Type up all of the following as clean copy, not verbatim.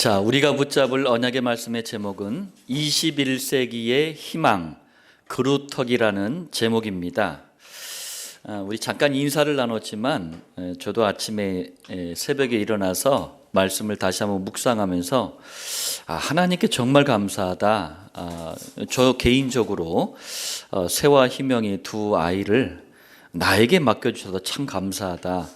자, 우리가 붙잡을 언약의 말씀의 제목은 21세기의 희망, 그루터기라는 제목입니다. 우리 잠깐 인사를 나눴지만 저도 아침에 새벽에 일어나서 말씀을 다시 한번 묵상하면서 하나님께 정말 감사하다. 저 개인적으로 새와 희명의 두 아이를 나에게 맡겨주셔서 참 감사하다.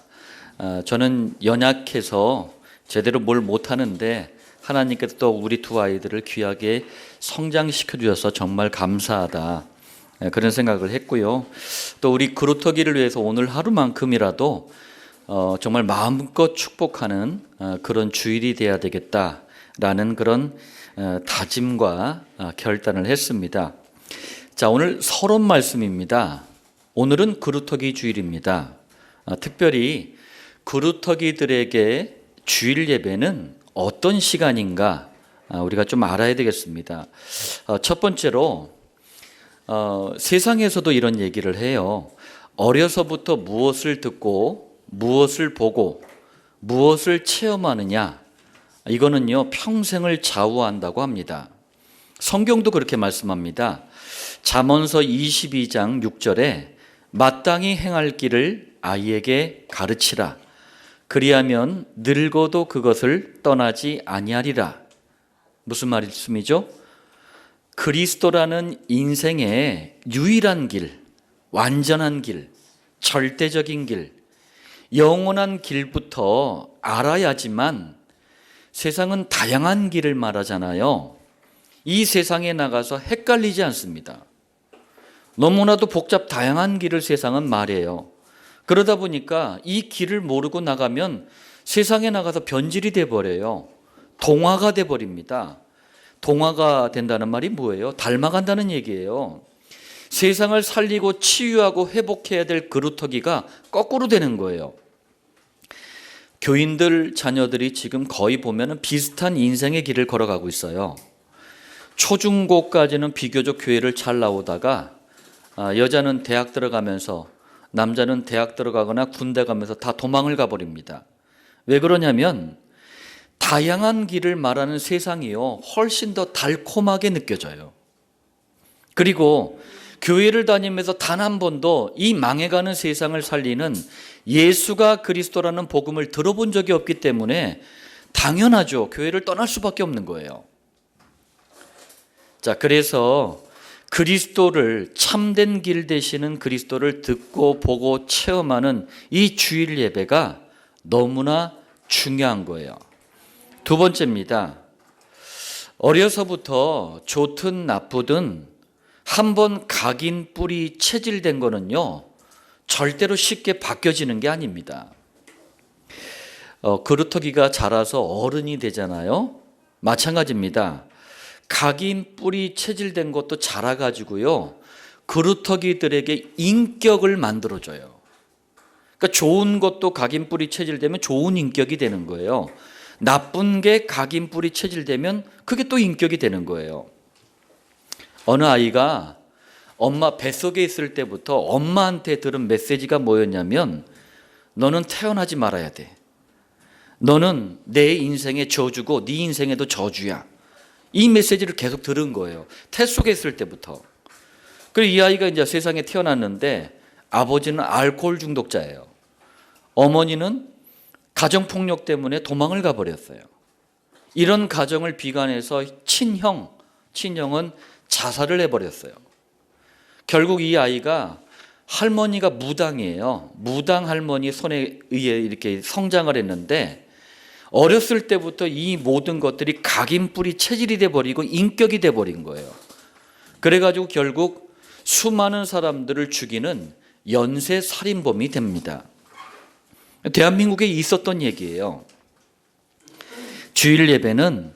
저는 연약해서 제대로 뭘 못하는데 하나님께서 또 우리 두 아이들을 귀하게 성장시켜 주셔서 정말 감사하다. 그런 생각을 했고요. 또 우리 그루터기를 위해서 오늘 하루만큼이라도 정말 마음껏 축복하는 그런 주일이 되어야 되겠다라는 그런 다짐과 결단을 했습니다. 자, 오늘 서론 말씀입니다. 오늘은 그루터기 주일입니다. 특별히 그루터기들에게 주일 예배는 어떤 시간인가 우리가 좀 알아야 되겠습니다. 첫 번째로 세상에서도 이런 얘기를 해요. 어려서부터 무엇을 듣고 무엇을 보고 무엇을 체험하느냐, 이거는요 평생을 좌우한다고 합니다. 성경도 그렇게 말씀합니다. 잠언서 22장 6절에 마땅히 행할 길을 아이에게 가르치라. 그리하면 늙어도 그것을 떠나지 아니하리라. 무슨 말씀이죠? 그리스도라는 인생의 유일한 길, 완전한 길, 절대적인 길, 영원한 길부터 알아야지만 세상은 다양한 길을 말하잖아요. 이 세상에 나가서 헷갈리지 않습니다. 너무나도 복잡 다양한 길을 세상은 말해요. 그러다 보니까 이 길을 모르고 나가면 세상에 나가서 변질이 돼버려요. 동화가 돼버립니다. 동화가 된다는 말이 뭐예요? 닮아간다는 얘기예요. 세상을 살리고 치유하고 회복해야 될 그루터기가 거꾸로 되는 거예요. 교인들 자녀들이 지금 거의 보면 비슷한 인생의 길을 걸어가고 있어요. 초중고까지는 비교적 교회를 잘 나오다가 여자는 대학 들어가면서 남자는 대학 들어가거나 군대 가면서 다 도망을 가버립니다. 왜 그러냐면 다양한 길을 말하는 세상이요 훨씬 더 달콤하게 느껴져요. 그리고 교회를 다니면서 단 한 번도 이 망해가는 세상을 살리는 예수가 그리스도라는 복음을 들어본 적이 없기 때문에 당연하죠. 교회를 떠날 수밖에 없는 거예요. 자, 그래서 그리스도를, 참된 길 되시는 그리스도를 듣고 보고 체험하는 이 주일 예배가 너무나 중요한 거예요. 두 번째입니다. 어려서부터 좋든 나쁘든 한번 각인 뿌리 체질된 거는요 절대로 쉽게 바뀌어지는 게 아닙니다. 그루터기가 자라서 어른이 되잖아요. 마찬가지입니다. 각인 뿌리 체질된 것도 자라가지고요 그루터기들에게 인격을 만들어줘요. 그러니까 좋은 것도 각인 뿌리 체질되면 좋은 인격이 되는 거예요. 나쁜 게 각인 뿌리 체질되면 그게 또 인격이 되는 거예요. 어느 아이가 엄마 뱃속에 있을 때부터 엄마한테 들은 메시지가 뭐였냐면 너는 태어나지 말아야 돼. 너는 내 인생의 저주고 네 인생에도 저주야. 이 메시지를 계속 들은 거예요. 태 속에 있을 때부터. 그리고 이 아이가 이제 세상에 태어났는데 아버지는 알코올 중독자예요. 어머니는 가정폭력 때문에 도망을 가버렸어요. 이런 가정을 비관해서 친형은 자살을 해버렸어요. 결국 이 아이가 할머니가 무당이에요. 무당 할머니 손에 의해 이렇게 성장을 했는데 어렸을 때부터 이 모든 것들이 각인 뿌리 체질이 돼버리고 인격이 돼버린 거예요. 그래가지고 결국 수많은 사람들을 죽이는 연쇄 살인범이 됩니다. 대한민국에 있었던 얘기예요. 주일 예배는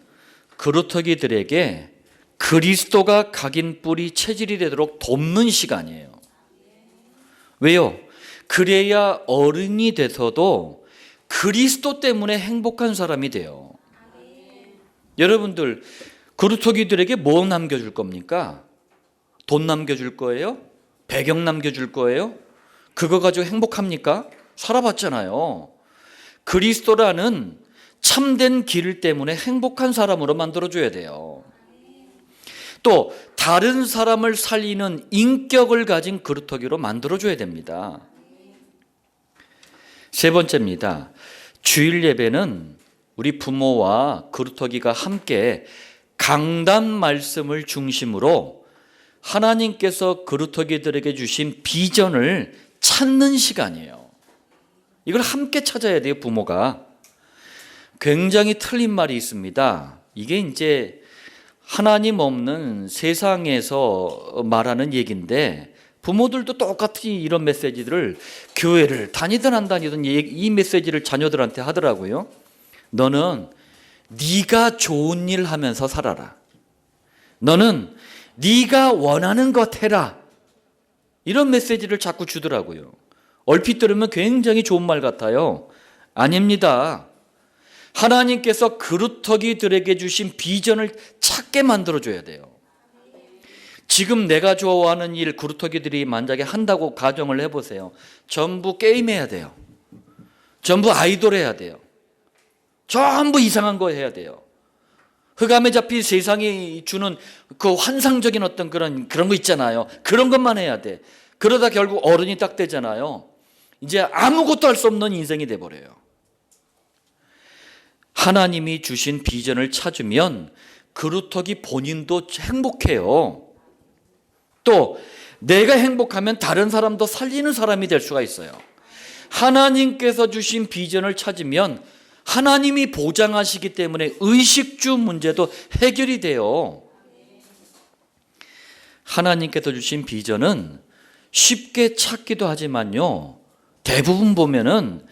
그루터기들에게 그리스도가 각인 뿌리 체질이 되도록 돕는 시간이에요. 왜요? 그래야 어른이 돼서도 그리스도 때문에 행복한 사람이 돼요. 여러분들 그루터기들에게 뭐 남겨줄 겁니까? 돈 남겨줄 거예요? 배경 남겨줄 거예요? 그거 가지고 행복합니까? 살아봤잖아요. 그리스도라는 참된 길 때문에 행복한 사람으로 만들어줘야 돼요. 또 다른 사람을 살리는 인격을 가진 그루터기로 만들어줘야 됩니다. 세 번째입니다. 주일 예배는 우리 부모와 그루터기가 함께 강단 말씀을 중심으로 하나님께서 그루터기들에게 주신 비전을 찾는 시간이에요. 이걸 함께 찾아야 돼요, 부모가. 굉장히 틀린 말이 있습니다. 이게 이제 하나님 없는 세상에서 말하는 얘기인데, 부모들도 똑같이 이런 메시지들을 교회를 다니든 안 다니든 이 메시지를 자녀들한테 하더라고요. 너는 네가 좋은 일 하면서 살아라. 너는 네가 원하는 것 해라. 이런 메시지를 자꾸 주더라고요. 얼핏 들으면 굉장히 좋은 말 같아요. 아닙니다. 하나님께서 그루터기들에게 주신 비전을 찾게 만들어줘야 돼요. 지금 내가 좋아하는 일 그루터기들이 만약에 한다고 가정을 해보세요. 전부 게임해야 돼요. 전부 아이돌 해야 돼요. 전부 이상한 거 해야 돼요. 흑암에 잡힌 세상이 주는 그 환상적인 어떤 그런 거 있잖아요. 그런 것만 해야 돼. 그러다 결국 어른이 딱 되잖아요. 이제 아무것도 할 수 없는 인생이 돼버려요. 하나님이 주신 비전을 찾으면 그루터기 본인도 행복해요. 또 내가 행복하면 다른 사람도 살리는 사람이 될 수가 있어요. 하나님께서 주신 비전을 찾으면 하나님이 보장하시기 때문에 의식주 문제도 해결이 돼요. 하나님께서 주신 비전은 쉽게 찾기도 하지만요, 대부분 보면은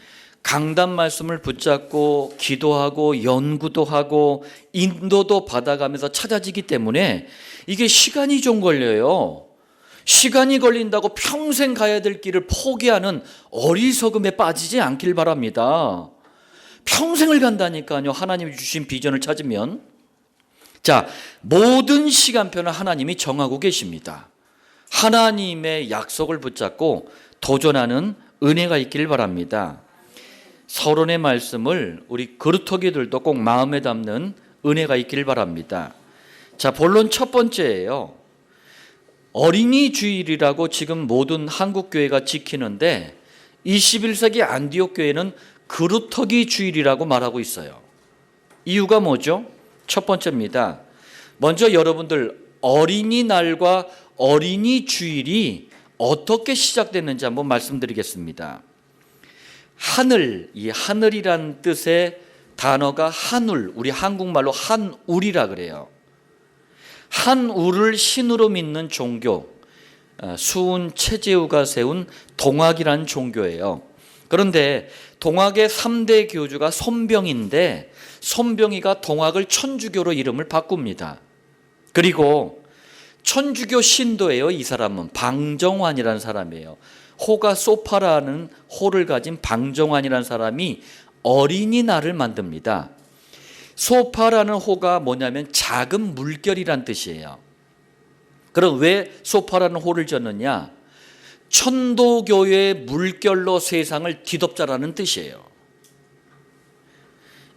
강단 말씀을 붙잡고 기도하고 연구도 하고 인도도 받아가면서 찾아지기 때문에 이게 시간이 좀 걸려요. 시간이 걸린다고 평생 가야 될 길을 포기하는 어리석음에 빠지지 않길 바랍니다. 평생을 간다니까요, 하나님이 주신 비전을 찾으면. 자, 모든 시간표는 하나님이 정하고 계십니다. 하나님의 약속을 붙잡고 도전하는 은혜가 있길 바랍니다. 서론의 말씀을 우리 그루터기들도 꼭 마음에 담는 은혜가 있길 바랍니다. 자, 본론 첫 번째예요. 어린이 주일이라고 지금 모든 한국 교회가 지키는데 21세기 안디옥 교회는 그루터기 주일이라고 말하고 있어요. 이유가 뭐죠? 첫 번째입니다. 먼저 여러분들, 어린이날과 어린이 주일이 어떻게 시작됐는지 한번 말씀드리겠습니다. 하늘, 이 하늘이란 뜻의 단어가 한울, 우리 한국말로 한울이라 그래요. 한울을 신으로 믿는 종교, 수훈 최재우가 세운 동학이라는 종교예요. 그런데 동학의 3대 교주가 손병인데, 손병이가 동학을 천주교로 이름을 바꿉니다. 그리고 천주교 신도예요. 이 사람은 방정환이라는 사람이에요. 호가 소파라는 호를 가진 방정환이라는 사람이 어린이날을 만듭니다. 소파라는 호가 뭐냐면 작은 물결이란 뜻이에요. 그럼 왜 소파라는 호를 졌느냐? 천도교의 물결로 세상을 뒤덮자라는 뜻이에요.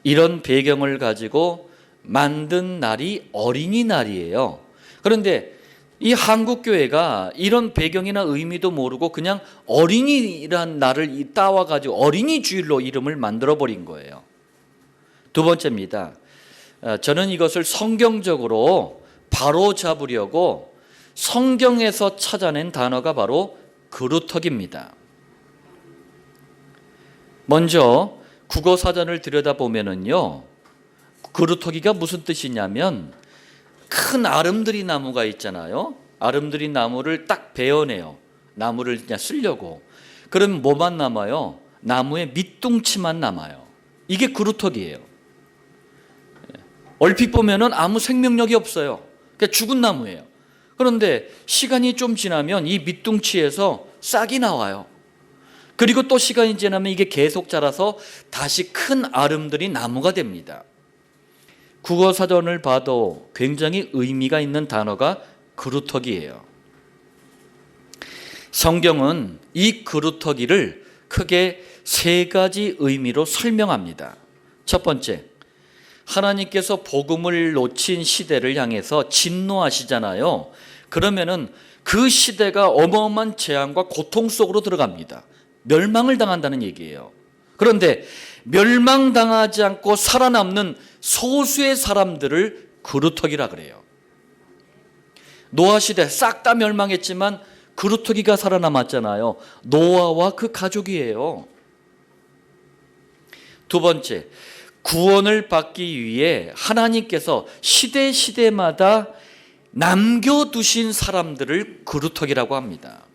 이런 배경을 가지고 만든 날이 어린이날이에요. 그런데 이 한국교회가 이런 배경이나 의미도 모르고 그냥 어린이란 날을 따와가지고 어린이 주일로 이름을 만들어버린 거예요. 두 번째입니다. 저는 이것을 성경적으로 바로 잡으려고 성경에서 찾아낸 단어가 바로 그루터기입니다. 먼저 국어사전을 들여다보면은요, 그루터기가 무슨 뜻이냐면 큰 아름드리 나무가 있잖아요. 아름드리 나무를 딱 베어내요. 나무를 그냥 쓰려고. 그럼 뭐만 남아요? 나무의 밑둥치만 남아요. 이게 그루터기예요. 얼핏 보면은 아무 생명력이 없어요. 그러니까 죽은 나무예요. 그런데 시간이 좀 지나면 이 밑둥치에서 싹이 나와요. 그리고 또 시간이 지나면 이게 계속 자라서 다시 큰 아름드리 나무가 됩니다. 국어사전을 봐도 굉장히 의미가 있는 단어가 그루터기예요. 성경은 이 그루터기를 크게 세 가지 의미로 설명합니다. 첫 번째, 하나님께서 복음을 놓친 시대를 향해서 진노하시잖아요. 그러면은 그 시대가 어마어마한 재앙과 고통 속으로 들어갑니다. 멸망을 당한다는 얘기예요. 그런데 멸망당하지 않고 살아남는 소수의 사람들을 그루터기라 그래요. 노아 시대 싹 다 멸망했지만 그루터기가 살아남았잖아요. 노아와 그 가족이에요. 두 번째, 구원을 받기 위해 하나님께서 시대마다 남겨두신 사람들을 그루터기라고 합니다.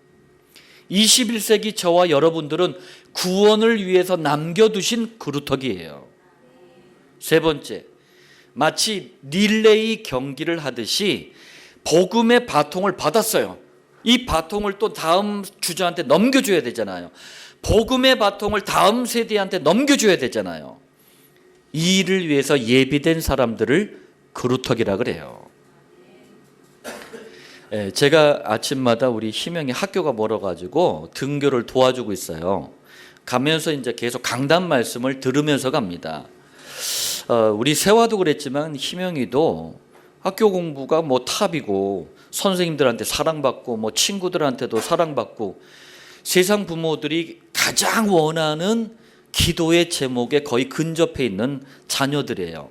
21세기 저와 여러분들은 구원을 위해서 남겨두신 그루터기예요. 세 번째, 마치 릴레이 경기를 하듯이 복음의 바통을 받았어요. 이 바통을 또 다음 주자한테 넘겨줘야 되잖아요. 복음의 바통을 다음 세대한테 넘겨줘야 되잖아요. 이 일을 위해서 예비된 사람들을 그루터기라 그래요. 제가 아침마다 우리 희명이 학교가 멀어가지고 등교를 도와주고 있어요. 가면서 이제 계속 강단 말씀을 들으면서 갑니다. 우리 세화도 그랬지만 희명이도 학교 공부가 뭐 탑이고 선생님들한테 사랑받고 뭐 친구들한테도 사랑받고 세상 부모들이 가장 원하는 기도의 제목에 거의 근접해 있는 자녀들이에요.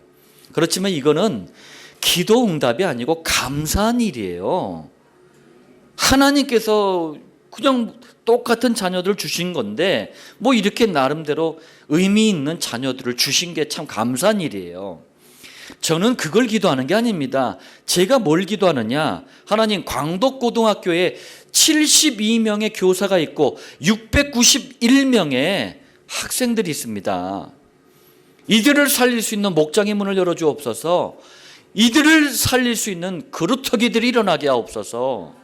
그렇지만 이거는 기도 응답이 아니고 감사한 일이에요. 하나님께서 그냥 똑같은 자녀들을 주신 건데 뭐 이렇게 나름대로 의미 있는 자녀들을 주신 게 참 감사한 일이에요. 저는 그걸 기도하는 게 아닙니다. 제가 뭘 기도하느냐? 하나님, 광덕고등학교에 72명의 교사가 있고 691명의 학생들이 있습니다. 이들을 살릴 수 있는 목장의 문을 열어주옵소서. 이들을 살릴 수 있는 그루터기들이 일어나게 하옵소서.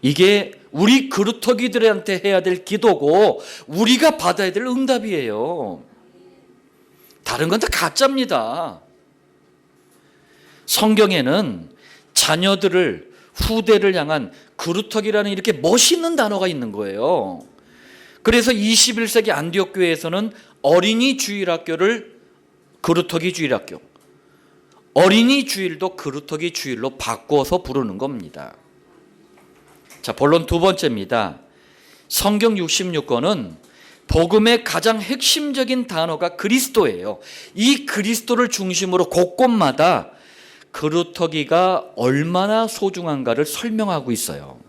이게 우리 그루터기들한테 해야 될 기도고 우리가 받아야 될 응답이에요. 다른 건 다 가짜입니다. 성경에는 자녀들을, 후대를 향한 그루터기라는 이렇게 멋있는 단어가 있는 거예요. 그래서 21세기 안디옥 교회에서는 어린이 주일학교를 그루터기 주일학교, 어린이 주일도 그루터기 주일로 바꿔서 부르는 겁니다. 자, 본론 두 번째입니다. 성경 66권은 복음의 가장 핵심적인 단어가 그리스도예요. 이 그리스도를 중심으로 곳곳마다 그루터기가 얼마나 소중한가를 설명하고 있어요.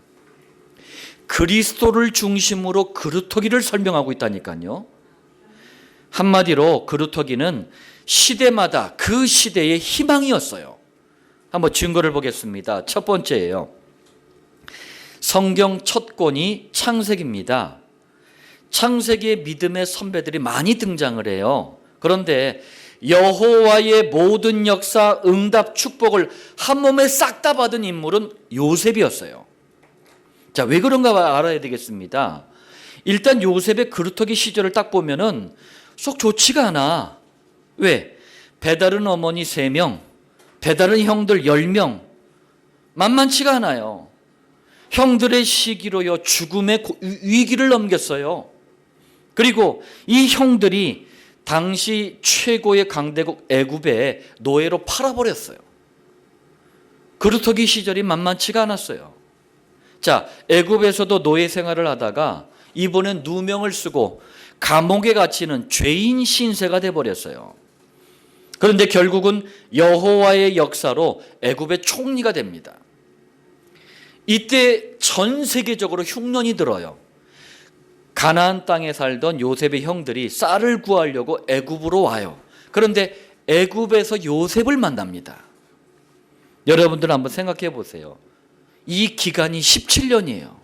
그리스도를 중심으로 그루터기를 설명하고 있다니까요. 한마디로 그루터기는 시대마다 그 시대의 희망이었어요. 한번 증거를 보겠습니다. 첫 번째예요. 성경 첫 권이 창세기입니다. 창세기의 믿음의 선배들이 많이 등장을 해요. 그런데 여호와의 모든 역사, 응답, 축복을 한 몸에 싹 다 받은 인물은 요셉이었어요. 자, 왜 그런가 알아야 되겠습니다. 일단 요셉의 그루터기 시절을 딱 보면은 썩 좋지가 않아. 왜? 배다른 어머니 3명, 배다른 형들 10명, 만만치가 않아요. 형들의 시기로요 죽음의 위기를 넘겼어요. 그리고 이 형들이 당시 최고의 강대국 애굽에 노예로 팔아버렸어요. 그루터기 시절이 만만치가 않았어요. 자, 애굽에서도 노예 생활을 하다가 이번엔 누명을 쓰고 감옥에 갇히는 죄인 신세가 돼버렸어요. 그런데 결국은 여호와의 역사로 애굽의 총리가 됩니다. 이때 전 세계적으로 흉년이 들어요. 가나안 땅에 살던 요셉의 형들이 쌀을 구하려고 애굽으로 와요. 그런데 애굽에서 요셉을 만납니다. 여러분들 한번 생각해 보세요. 이 기간이 17년이에요.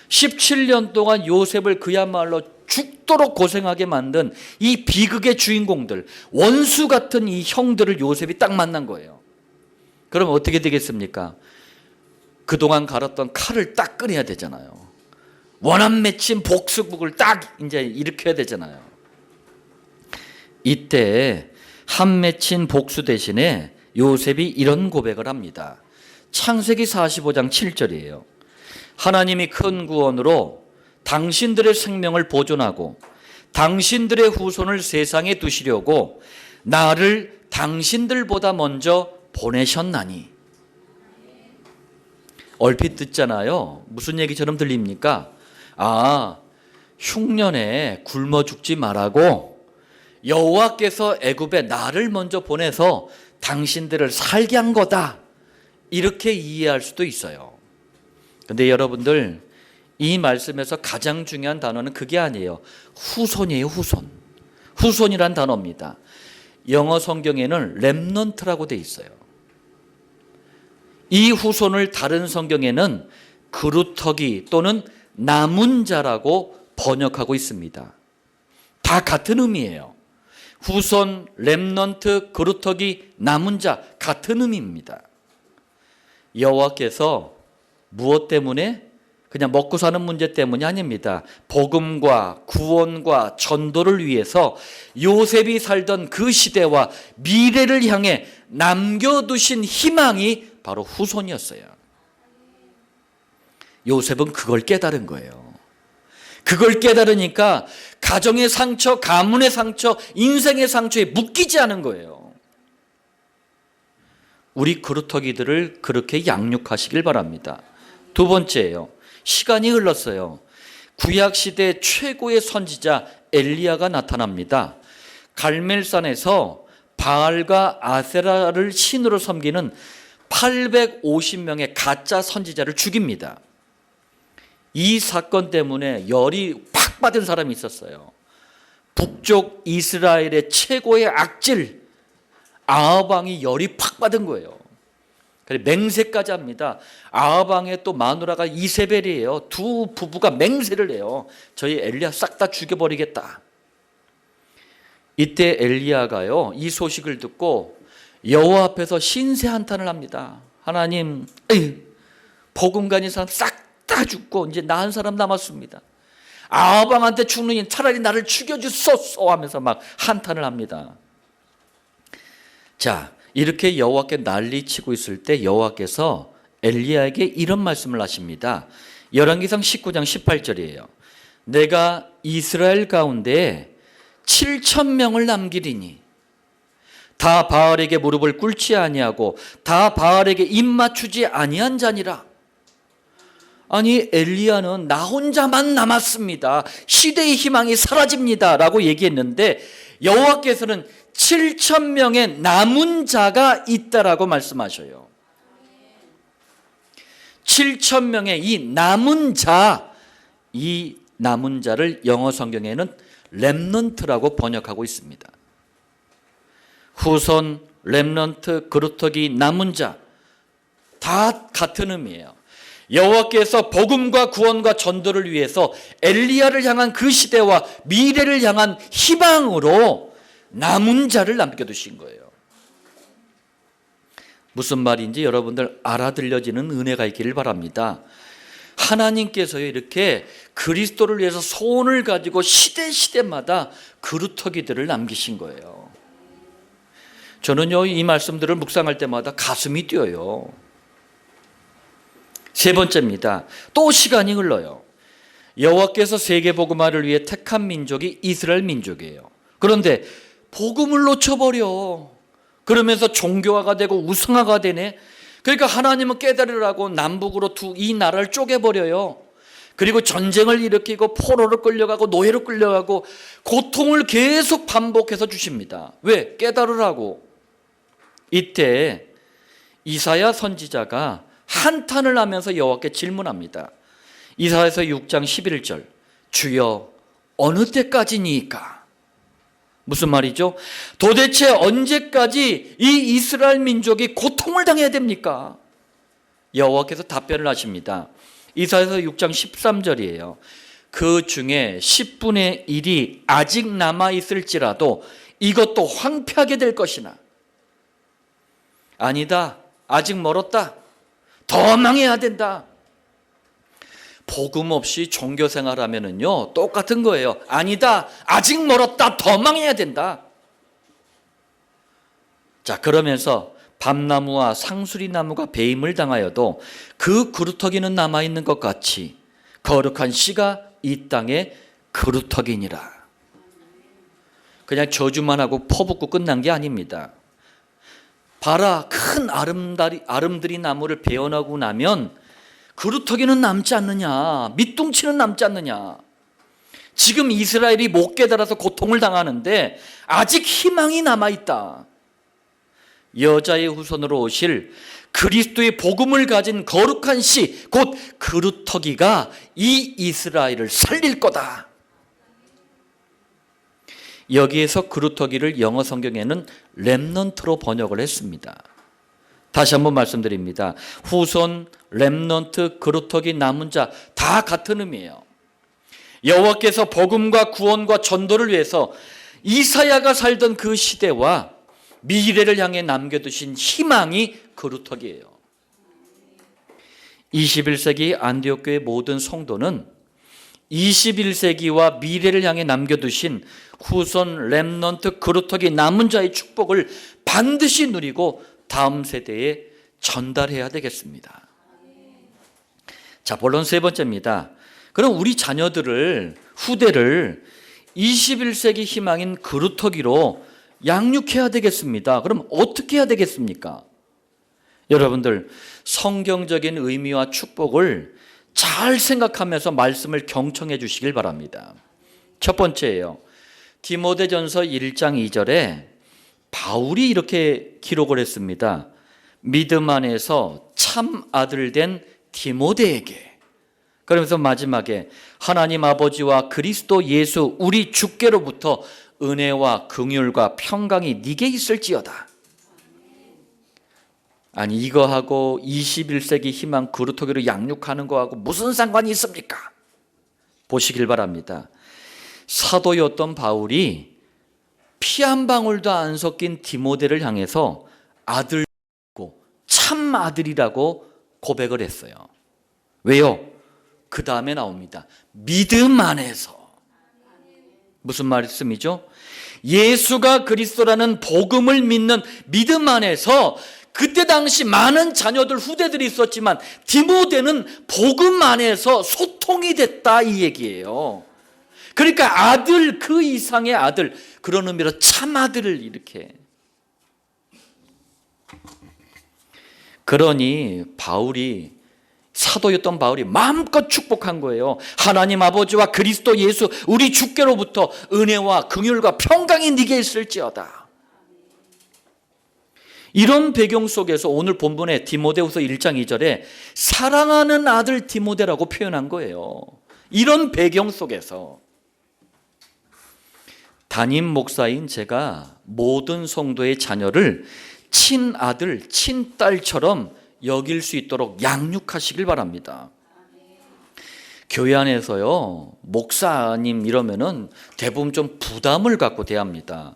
17년 동안 요셉을 그야말로 죽도록 고생하게 만든 이 비극의 주인공들, 원수 같은 이 형들을 요셉이 딱 만난 거예요. 그럼 어떻게 되겠습니까? 그동안 갈았던 칼을 딱 꺼내야 되잖아요. 원한 맺힌 복수국을 딱 이제 일으켜야 되잖아요. 이때 한 맺힌 복수 대신에 요셉이 이런 고백을 합니다. 창세기 45장 7절이에요. 하나님이 큰 구원으로 당신들의 생명을 보존하고 당신들의 후손을 세상에 두시려고 나를 당신들보다 먼저 보내셨나니. 얼핏 듣잖아요. 무슨 얘기처럼 들립니까? 흉년에 굶어 죽지 말라고 여호와께서 애굽에 나를 먼저 보내서 당신들을 살게 한 거다, 이렇게 이해할 수도 있어요. 근데 여러분들, 이 말씀에서 가장 중요한 단어는 그게 아니에요. 후손이에요. 후손이란 단어입니다. 영어 성경에는 렘넌트라고 돼 있어요. 이 후손을 다른 성경에는 그루터기 또는 남은 자라고 번역하고 있습니다. 다 같은 의미예요. 후손, 렘넌트, 그루터기, 남은 자, 같은 의미입니다. 여호와께서 무엇 때문에? 그냥 먹고 사는 문제 때문이 아닙니다. 복음과 구원과 전도를 위해서 요셉이 살던 그 시대와 미래를 향해 남겨두신 희망이 바로 후손이었어요. 요셉은 그걸 깨달은 거예요. 그걸 깨달으니까 가정의 상처, 가문의 상처, 인생의 상처에 묶이지 않은 거예요. 우리 그루터기들을 그렇게 양육하시길 바랍니다. 두 번째예요. 시간이 흘렀어요. 구약시대 최고의 선지자 엘리야가 나타납니다. 갈멜산에서 바알과 아세라를 신으로 섬기는 850명의 가짜 선지자를 죽입니다. 이 사건 때문에 열이 팍 받은 사람이 있었어요. 북쪽 이스라엘의 최고의 악질 아합 왕이 열이 팍 받은 거예요. 그래 맹세까지 합니다. 아합 왕의 또 마누라가 이세벨이에요. 두 부부가 맹세를 해요. 저희 엘리야 싹 다 죽여버리겠다. 이때 엘리야가요, 이 소식을 듣고 여호와 앞에서 신세 한탄을 합니다. 하나님, 복음 가진 사람 싹 다 죽고 이제 나 한 사람 남았습니다. 아합 왕한테 죽느니 차라리 나를 죽여주소서 하면서 막 한탄을 합니다. 자, 이렇게 여호와께 난리치고 있을 때 여호와께서 엘리야에게 이런 말씀을 하십니다. 열왕기상 19장 18절이에요. 내가 이스라엘 가운데 7,000명을 남기리니 다 바알에게 무릎을 꿇지 아니하고 다 바알에게 입 맞추지 아니한 자니라. 아니, 엘리야는 나 혼자만 남았습니다. 시대의 희망이 사라집니다 라고 얘기했는데 여호와께서는 7,000명의 남은 자가 있다라고 말씀하셔요. 7,000명의 이 남은 자, 이 남은 자를 영어 성경에는 렘넌트라고 번역하고 있습니다. 후손, 렘넌트, 그루터기, 남은 자, 다 같은 의미예요. 여호와께서 복음과 구원과 전도를 위해서 엘리야를 향한 그 시대와 미래를 향한 희망으로 남은 자를 남겨두신 거예요. 무슨 말인지 여러분들 알아들려지는 은혜가 있기를 바랍니다. 하나님께서 이렇게 그리스도를 위해서 소원을 가지고 시대마다 그루터기들을 남기신 거예요. 저는요, 이 말씀들을 묵상할 때마다 가슴이 뛰어요. 세 번째입니다. 또 시간이 흘러요. 여호와께서 세계복음화를 위해 택한 민족이 이스라엘 민족이에요. 그런데 복음을 놓쳐버려. 그러면서 종교화가 되고 우상화가 되네. 그러니까 하나님은 깨달으라고 남북으로 이 나라를 쪼개버려요. 그리고 전쟁을 일으키고 포로로 끌려가고 노예로 끌려가고 고통을 계속 반복해서 주십니다. 왜? 깨달으라고. 이때 이사야 선지자가 한탄을 하면서 여호와께 질문합니다. 이사야서 6장 11절. 주여 어느 때까지니까? 무슨 말이죠? 도대체 언제까지 이 이스라엘 민족이 고통을 당해야 됩니까? 여호와께서 답변을 하십니다. 이사야서 6장 13절이에요. 그 중에 10분의 1이 아직 남아있을지라도 이것도 황폐하게 될 것이나. 아니다. 아직 멀었다. 더 망해야 된다. 복음 없이 종교 생활하면은요 똑같은 거예요. 아니다. 아직 멀었다. 더 망해야 된다. 자, 그러면서 밤나무와 상수리나무가 배임을 당하여도 그 그루터기는 남아있는 것 같이 거룩한 씨가 이 땅에 그루터기니라. 그냥 저주만 하고 퍼붓고 끝난 게 아닙니다. 봐라, 큰 아름드리 나무를 베어나고 나면 그루터기는 남지 않느냐, 밑둥치는 남지 않느냐. 지금 이스라엘이 못 깨달아서 고통을 당하는데 아직 희망이 남아있다. 여자의 후손으로 오실 그리스도의 복음을 가진 거룩한 씨, 곧 그루터기가 이 이스라엘을 살릴 거다. 여기에서 그루터기를 영어 성경에는 렘넌트로 번역을 했습니다. 다시 한번 말씀드립니다. 후손, 렘넌트, 그루터기, 남은 자 다 같은 의미예요. 여호와께서 복음과 구원과 전도를 위해서 이사야가 살던 그 시대와 미래를 향해 남겨두신 희망이 그루터기예요. 21세기 안디옥 교회 모든 성도는 21세기와 미래를 향해 남겨두신 후손, 렘넌트, 그루터기, 남은 자의 축복을 반드시 누리고 다음 세대에 전달해야 되겠습니다. 자, 본론 세 번째입니다. 그럼 우리 자녀들을, 후대를 21세기 희망인 그루터기로 양육해야 되겠습니다. 그럼 어떻게 해야 되겠습니까? 여러분들, 성경적인 의미와 축복을 잘 생각하면서 말씀을 경청해 주시길 바랍니다. 첫 번째예요. 디모데전서 1장 2절에 바울이 이렇게 기록을 했습니다. 믿음 안에서 참 아들 된 디모데에게. 그러면서 마지막에 하나님 아버지와 그리스도 예수 우리 주께로부터 은혜와 긍휼과 평강이 네게 있을지어다. 아니, 이거하고 21세기 희망 그루터기로 양육하는 거하고 무슨 상관이 있습니까? 보시길 바랍니다. 사도였던 바울이 피 한 방울도 안 섞인 디모데를 향해서 아들이고 참 아들이라고 고백을 했어요. 왜요? 그 다음에 나옵니다. 믿음 안에서. 무슨 말씀이죠? 예수가 그리스도라는 복음을 믿는 믿음 안에서 그때 당시 많은 자녀들, 후대들이 있었지만 디모데는 복음 안에서 소통이 됐다, 이 얘기예요. 그러니까 아들, 그 이상의 아들, 그런 의미로 참 아들을 이렇게. 그러니 사도였던 바울이 마음껏 축복한 거예요. 하나님 아버지와 그리스도 예수 우리 주께로부터 은혜와 긍휼과 평강이 네게 있을지어다. 이런 배경 속에서 오늘 본문의 디모데후서 1장 2절에 사랑하는 아들 디모데라고 표현한 거예요. 이런 배경 속에서 담임 목사인 제가 모든 성도의 자녀를 친아들, 친딸처럼 여길 수 있도록 양육하시길 바랍니다. 교회 안에서요, 목사님 이러면은 대부분 좀 부담을 갖고 대합니다.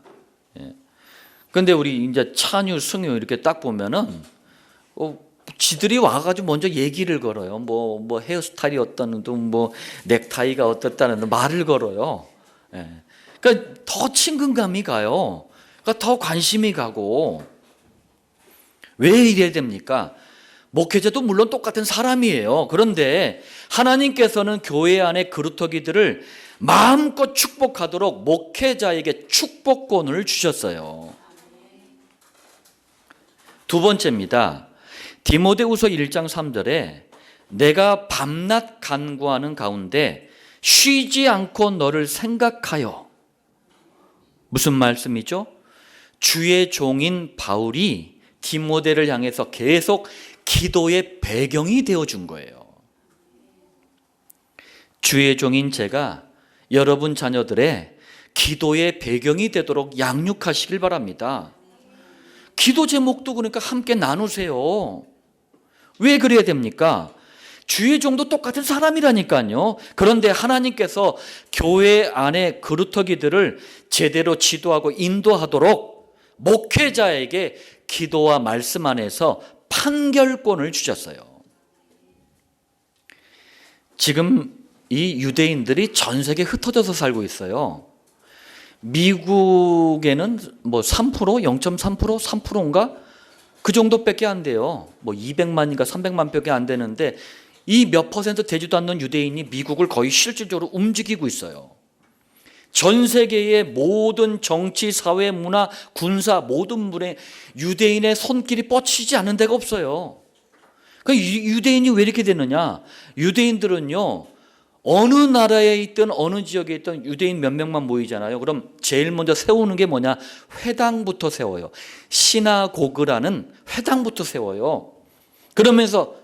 근데 우리 이제 찬유, 승유 이렇게 딱 보면은 지들이 와가지고 먼저 얘기를 걸어요. 뭐 헤어스타일이 어떠는 뭐 넥타이가 어떻다는 말을 걸어요. 그러니까 더 친근감이 가요. 그러니까 더 관심이 가고. 왜 이래야 됩니까? 목회자도 물론 똑같은 사람이에요. 그런데 하나님께서는 교회 안에 그루터기들을 마음껏 축복하도록 목회자에게 축복권을 주셨어요. 두 번째입니다. 디모데후서 1장 3절에 내가 밤낮 간구하는 가운데 쉬지 않고 너를 생각하여. 무슨 말씀이죠? 주의 종인 바울이 디모데를 향해서 계속 기도의 배경이 되어준 거예요. 주의 종인 제가 여러분 자녀들의 기도의 배경이 되도록 양육하시길 바랍니다. 기도 제목도 그러니까 함께 나누세요. 왜 그래야 됩니까? 주의 종도 똑같은 사람이라니까요. 그런데 하나님께서 교회 안에 그루터기들을 제대로 지도하고 인도하도록 목회자에게 기도와 말씀 안에서 판결권을 주셨어요. 지금 이 유대인들이 전 세계에 흩어져서 살고 있어요. 미국에는 뭐 3%, 0.3%, 3%인가? 그 정도밖에 안 돼요. 뭐 200만인가 300만 밖에 안 되는데 이 몇 퍼센트 되지도 않는 유대인이 미국을 거의 실질적으로 움직이고 있어요. 전 세계의 모든 정치, 사회, 문화, 군사 모든 분에 유대인의 손길이 뻗치지 않는 데가 없어요. 그러니까 유대인이 왜 이렇게 되느냐? 유대인들은요, 어느 나라에 있든 어느 지역에 있든 유대인 몇 명만 모이잖아요. 그럼 제일 먼저 세우는 게 뭐냐? 회당부터 세워요. 시나고그라는 회당부터 세워요. 그러면서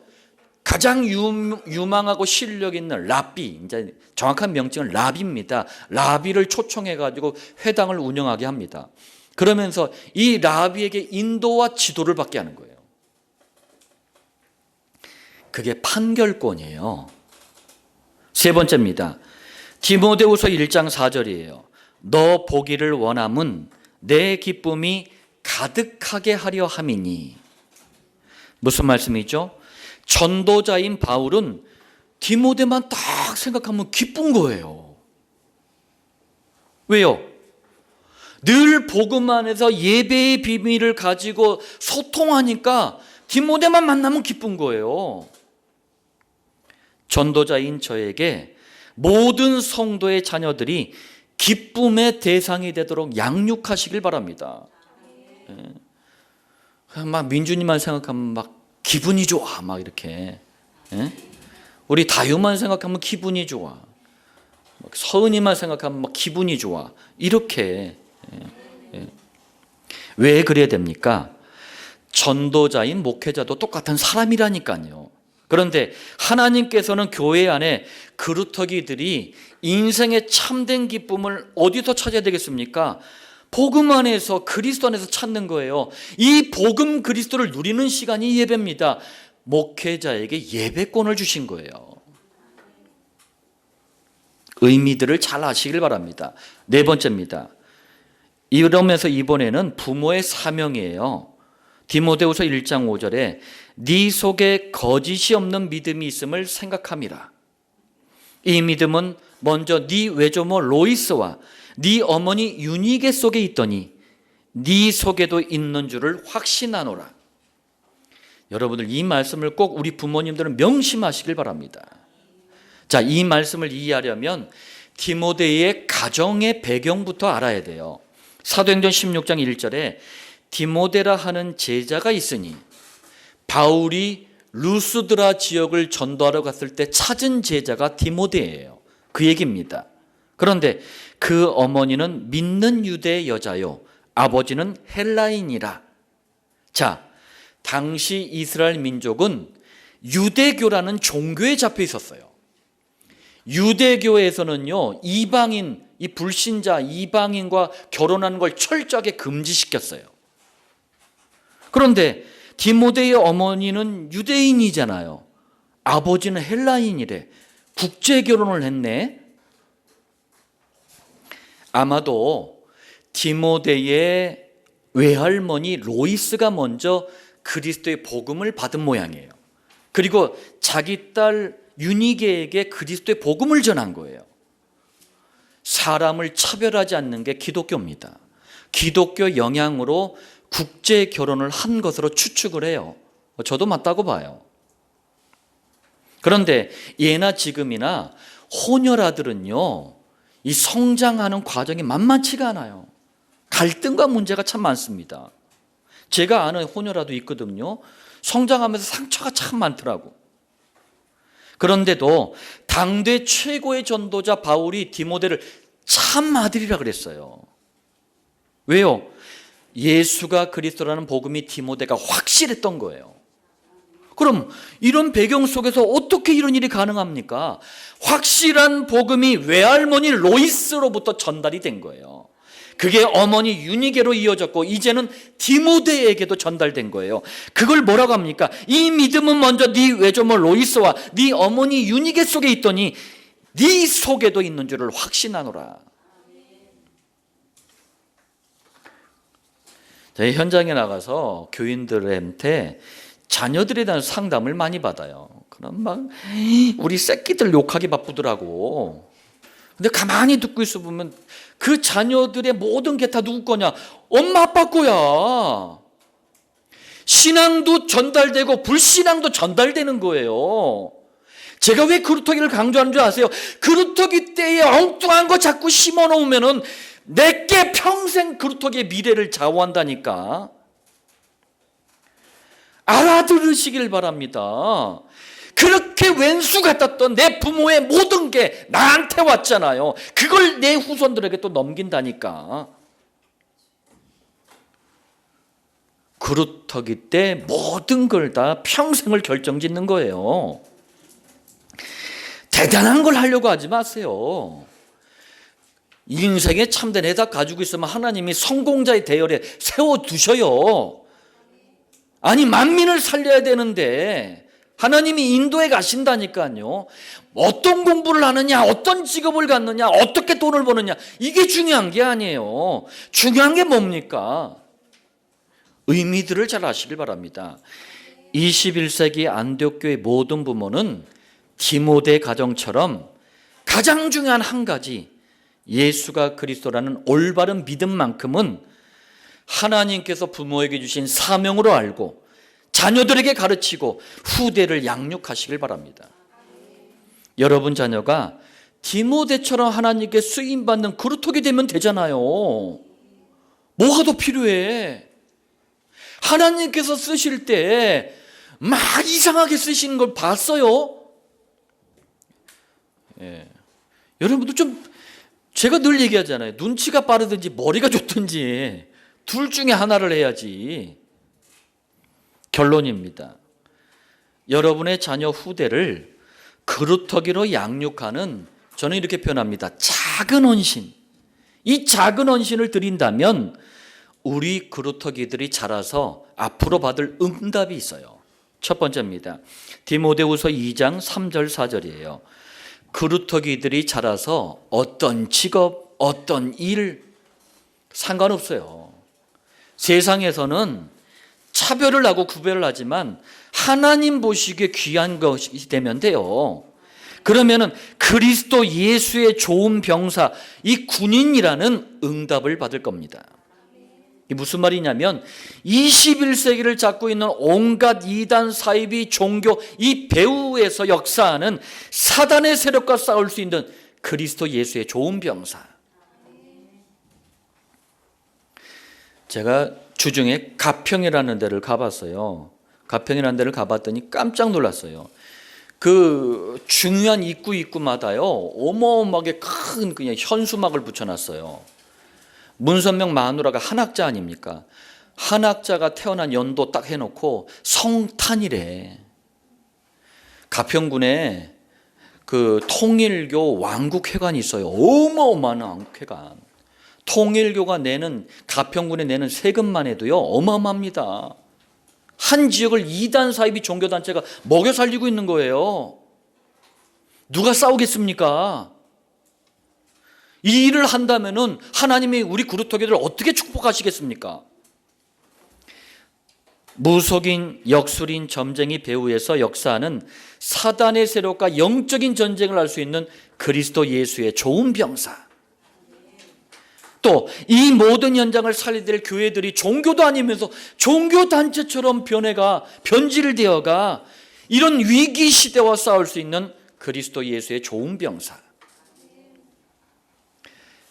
가장 유망하고 실력 있는 랍비, 이제 정확한 명칭은 랍비입니다. 랍비를 초청해 가지고 회당을 운영하게 합니다. 그러면서 이 랍비에게 인도와 지도를 받게 하는 거예요. 그게 판결권이에요. 세 번째입니다. 디모데후서 1장 4절이에요. 너 보기를 원함은 내 기쁨이 가득하게 하려 함이니. 무슨 말씀이죠? 전도자인 바울은 디모데만 딱 생각하면 기쁜 거예요. 왜요? 늘 복음 안에서 예배의 비밀을 가지고 소통하니까 디모데만 만나면 기쁜 거예요. 전도자인 저에게 모든 성도의 자녀들이 기쁨의 대상이 되도록 양육하시길 바랍니다. 막 민준이만 생각하면 막 기분이 좋아, 막 이렇게. 우리 다유만 생각하면 기분이 좋아. 서은이만 생각하면 막 기분이 좋아. 이렇게. 왜 그래야 됩니까? 전도자인 목회자도 똑같은 사람이라니까요. 그런데 하나님께서는 교회 안에 그루터기들이 인생의 참된 기쁨을 어디서 찾아야 되겠습니까? 복음 안에서, 그리스도 안에서 찾는 거예요. 이 복음 그리스도를 누리는 시간이 예배입니다. 목회자에게 예배권을 주신 거예요. 의미들을 잘 아시길 바랍니다. 네 번째입니다. 이러면서 이번에는 부모의 사명이에요. 디모데후서 1장 5절에 네 속에 거짓이 없는 믿음이 있음을 생각함이라. 이 믿음은 먼저 네 외조모 로이스와 네 어머니 유니게 속에 있더니 네 속에도 있는 줄을 확신하노라. 여러분들 이 말씀을 꼭 우리 부모님들은 명심하시길 바랍니다. 자, 이 말씀을 이해하려면 디모데의 가정의 배경부터 알아야 돼요. 사도행전 16장 1절에 디모데라 하는 제자가 있으니 바울이 루스드라 지역을 전도하러 갔을 때 찾은 제자가 디모데예요. 그 얘기입니다. 그런데 그 어머니는 믿는 유대 여자요, 아버지는 헬라인이라. 자, 당시 이스라엘 민족은 유대교라는 종교에 잡혀 있었어요. 유대교에서는요, 이방인, 이 불신자 이방인과 결혼하는 걸 철저하게 금지시켰어요. 그런데 디모데의 어머니는 유대인이잖아요. 아버지는 헬라인이래. 국제 결혼을 했네. 아마도 디모데의 외할머니 로이스가 먼저 그리스도의 복음을 받은 모양이에요. 그리고 자기 딸 유니게에게 그리스도의 복음을 전한 거예요. 사람을 차별하지 않는 게 기독교입니다. 기독교 영향으로 국제 결혼을 한 것으로 추측을 해요. 저도 맞다고 봐요. 그런데 예나 지금이나 호녀라들은요, 이 성장하는 과정이 만만치가 않아요. 갈등과 문제가 참 많습니다. 제가 아는 호녀라도 있거든요. 성장하면서 상처가 참 많더라고. 그런데도 당대 최고의 전도자 바울이 디모데를 참 아들이라 그랬어요. 왜요? 예수가 그리스도라는 복음이 디모데가 확실했던 거예요. 그럼 이런 배경 속에서 어떻게 이런 일이 가능합니까? 확실한 복음이 외할머니 로이스로부터 전달이 된 거예요. 그게 어머니 유니게로 이어졌고 이제는 디모데에게도 전달된 거예요. 그걸 뭐라고 합니까? 이 믿음은 먼저 네 외조모 로이스와 네 어머니 유니게 속에 있더니 네 속에도 있는 줄을 확신하노라. 저희 현장에 나가서 교인들한테 자녀들에 대한 상담을 많이 받아요. 그럼 막 우리 새끼들 욕하기 바쁘더라고. 근데 가만히 듣고 있어 보면 그 자녀들의 모든 게 다 누구 거냐? 엄마 아빠 거야. 신앙도 전달되고 불신앙도 전달되는 거예요. 제가 왜 그루터기를 강조하는 줄 아세요? 그루터기 때에 엉뚱한 거 자꾸 심어놓으면은 내게 평생 그루터기의 미래를 좌우한다니까. 알아들으시길 바랍니다. 그렇게 왼수 같았던 내 부모의 모든 게 나한테 왔잖아요. 그걸 내 후손들에게 또 넘긴다니까. 그루터기 때 모든 걸 다 평생을 결정짓는 거예요. 대단한 걸 하려고 하지 마세요. 인생에 참된 해답 가지고 있으면 하나님이 성공자의 대열에 세워두셔요. 아니, 만민을 살려야 되는데 하나님이 인도에 가신다니까요. 어떤 공부를 하느냐, 어떤 직업을 갖느냐, 어떻게 돈을 버느냐, 이게 중요한 게 아니에요. 중요한 게 뭡니까? 의미들을 잘 아시길 바랍니다. 21세기 안디옥교의 모든 부모는 디모데 가정처럼 가장 중요한 한 가지, 예수가 그리스도라는 올바른 믿음만큼은 하나님께서 부모에게 주신 사명으로 알고 자녀들에게 가르치고 후대를 양육하시길 바랍니다. 여러분 자녀가 디모데처럼 하나님께 쓰임받는 그루터기 되면 되잖아요. 뭐가 더 필요해? 하나님께서 쓰실 때 막 이상하게 쓰시는 걸 봤어요? 예. 여러분도 좀, 제가 늘 얘기하잖아요. 눈치가 빠르든지 머리가 좋든지 둘 중에 하나를 해야지. 결론입니다. 여러분의 자녀 후대를 그루터기로 양육하는, 저는 이렇게 표현합니다. 작은 헌신. 이 작은 헌신을 드린다면 우리 그루터기들이 자라서 앞으로 받을 응답이 있어요. 첫 번째입니다. 디모데후서 2장 3절 4절이에요. 그루터기들이 자라서 어떤 직업, 어떤 일 상관없어요. 세상에서는 차별을 하고 구별을 하지만 하나님 보시기에 귀한 것이 되면 돼요. 그러면은 그리스도 예수의 좋은 병사, 이 군인이라는 응답을 받을 겁니다. 이게 무슨 말이냐면 21세기를 잡고 있는 온갖 이단, 사이비, 종교, 이 배후에서 역사하는 사단의 세력과 싸울 수 있는 그리스도 예수의 좋은 병사. 제가 주중에 가평이라는 데를 가봤어요. 가평이라는 데를 가봤더니 깜짝 놀랐어요. 그 중요한 입구마다요, 어마어마하게 큰 그냥 현수막을 붙여놨어요. 문선명 마누라가 한학자 아닙니까? 한학자가 태어난 연도 딱 해놓고 성탄이래. 가평군에 그 통일교 왕국회관이 있어요. 어마어마한 왕국회관. 통일교가 내는, 가평군에 내는 세금만 해도요 어마어마합니다. 한 지역을 이단 사이비 종교단체가 먹여 살리고 있는 거예요. 누가 싸우겠습니까? 이 일을 한다면은 하나님이 우리 그루터기들을 어떻게 축복하시겠습니까? 무속인, 역술인, 점쟁이 배후에서 역사하는 사단의 세력과 영적인 전쟁을 할 수 있는 그리스도 예수의 좋은 병사. 또 이 모든 현장을 살려야 될 교회들이 종교도 아니면서 종교단체처럼 변질을 되어가 이런 위기 시대와 싸울 수 있는 그리스도 예수의 좋은 병사.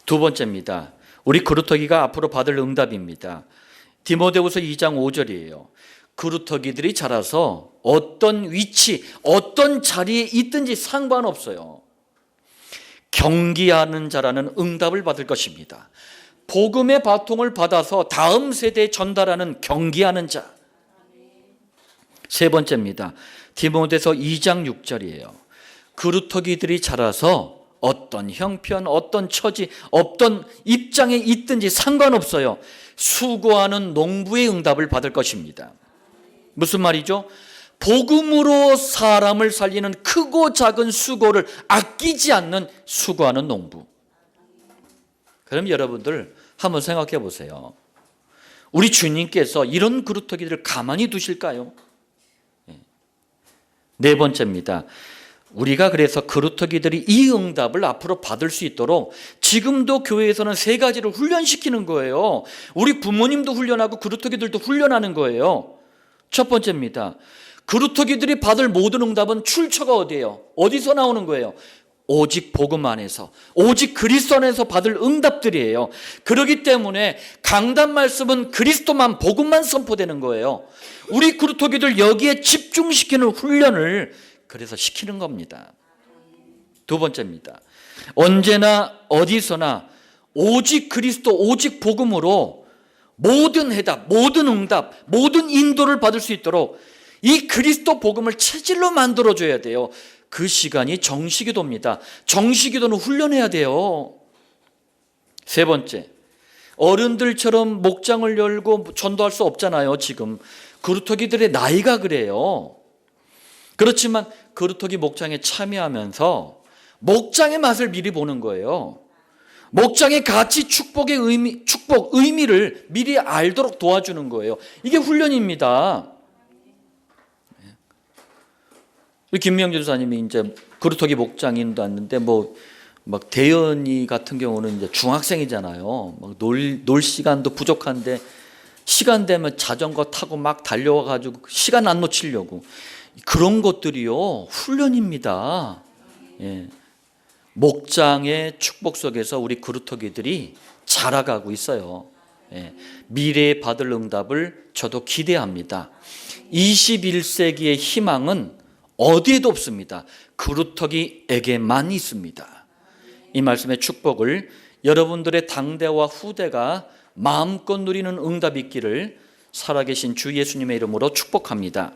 두 번째입니다. 우리 그루터기가 앞으로 받을 응답입니다. 디모데후서 2장 5절이에요. 그루터기들이 자라서 어떤 위치, 어떤 자리에 있든지 상관없어요. 경기하는 자라는 응답을 받을 것입니다. 복음의 바통을 받아서 다음 세대에 전달하는 경기하는 자. 세 번째입니다. 디모데서 2장 6절이에요. 그루터기들이 자라서 어떤 형편, 어떤 처지, 어떤 입장에 있든지 상관없어요. 수고하는 농부의 응답을 받을 것입니다. 무슨 말이죠? 복음으로 사람을 살리는 크고 작은 수고를 아끼지 않는 수고하는 농부. 그럼 여러분들 한번 생각해 보세요. 우리 주님께서 이런 그루터기들을 가만히 두실까요? 네 번째입니다. 우리가 그래서 그루터기들이 이 응답을 앞으로 받을 수 있도록 지금도 교회에서는 세 가지를 훈련시키는 거예요. 우리 부모님도 훈련하고 그루터기들도 훈련하는 거예요. 첫 번째입니다. 그루터기들이 받을 모든 응답은 출처가 어디예요? 어디서 나오는 거예요? 오직 복음 안에서, 오직 그리스도 안에서 받을 응답들이에요. 그렇기 때문에 강단 말씀은 그리스도만, 복음만 선포되는 거예요. 우리 그루터기들 여기에 집중시키는 훈련을 그래서 시키는 겁니다. 두 번째입니다. 언제나 어디서나 오직 그리스도, 오직 복음으로 모든 해답, 모든 응답, 모든 인도를 받을 수 있도록 이 그리스도 복음을 체질로 만들어줘야 돼요. 그 시간이 정시기도입니다. 정시기도는 훈련해야 돼요. 세 번째, 어른들처럼 목장을 열고 전도할 수 없잖아요. 지금 그루터기들의 나이가 그래요. 그렇지만 그루터기 목장에 참여하면서 목장의 맛을 미리 보는 거예요. 목장의 가치, 축복의 의미, 의미를 미리 알도록 도와주는 거예요. 이게 훈련입니다. 우리 김명주 전사님이 이제 그루터기 목장인도 왔는데 막 대연이 같은 경우는 이제 중학생이잖아요. 막 놀 시간도 부족한데 시간 되면 자전거 타고 막 달려와 가지고 시간 안 놓치려고. 그런 것들이요 훈련입니다. 예. 목장의 축복 속에서 우리 그루터기들이 자라가고 있어요. 예. 미래에 받을 응답을 저도 기대합니다. 21세기의 희망은 어디에도 없습니다. 그루터기에게만 있습니다. 이 말씀의 축복을 여러분들의 당대와 후대가 마음껏 누리는 응답이 있기를 살아계신 주 예수님의 이름으로 축복합니다.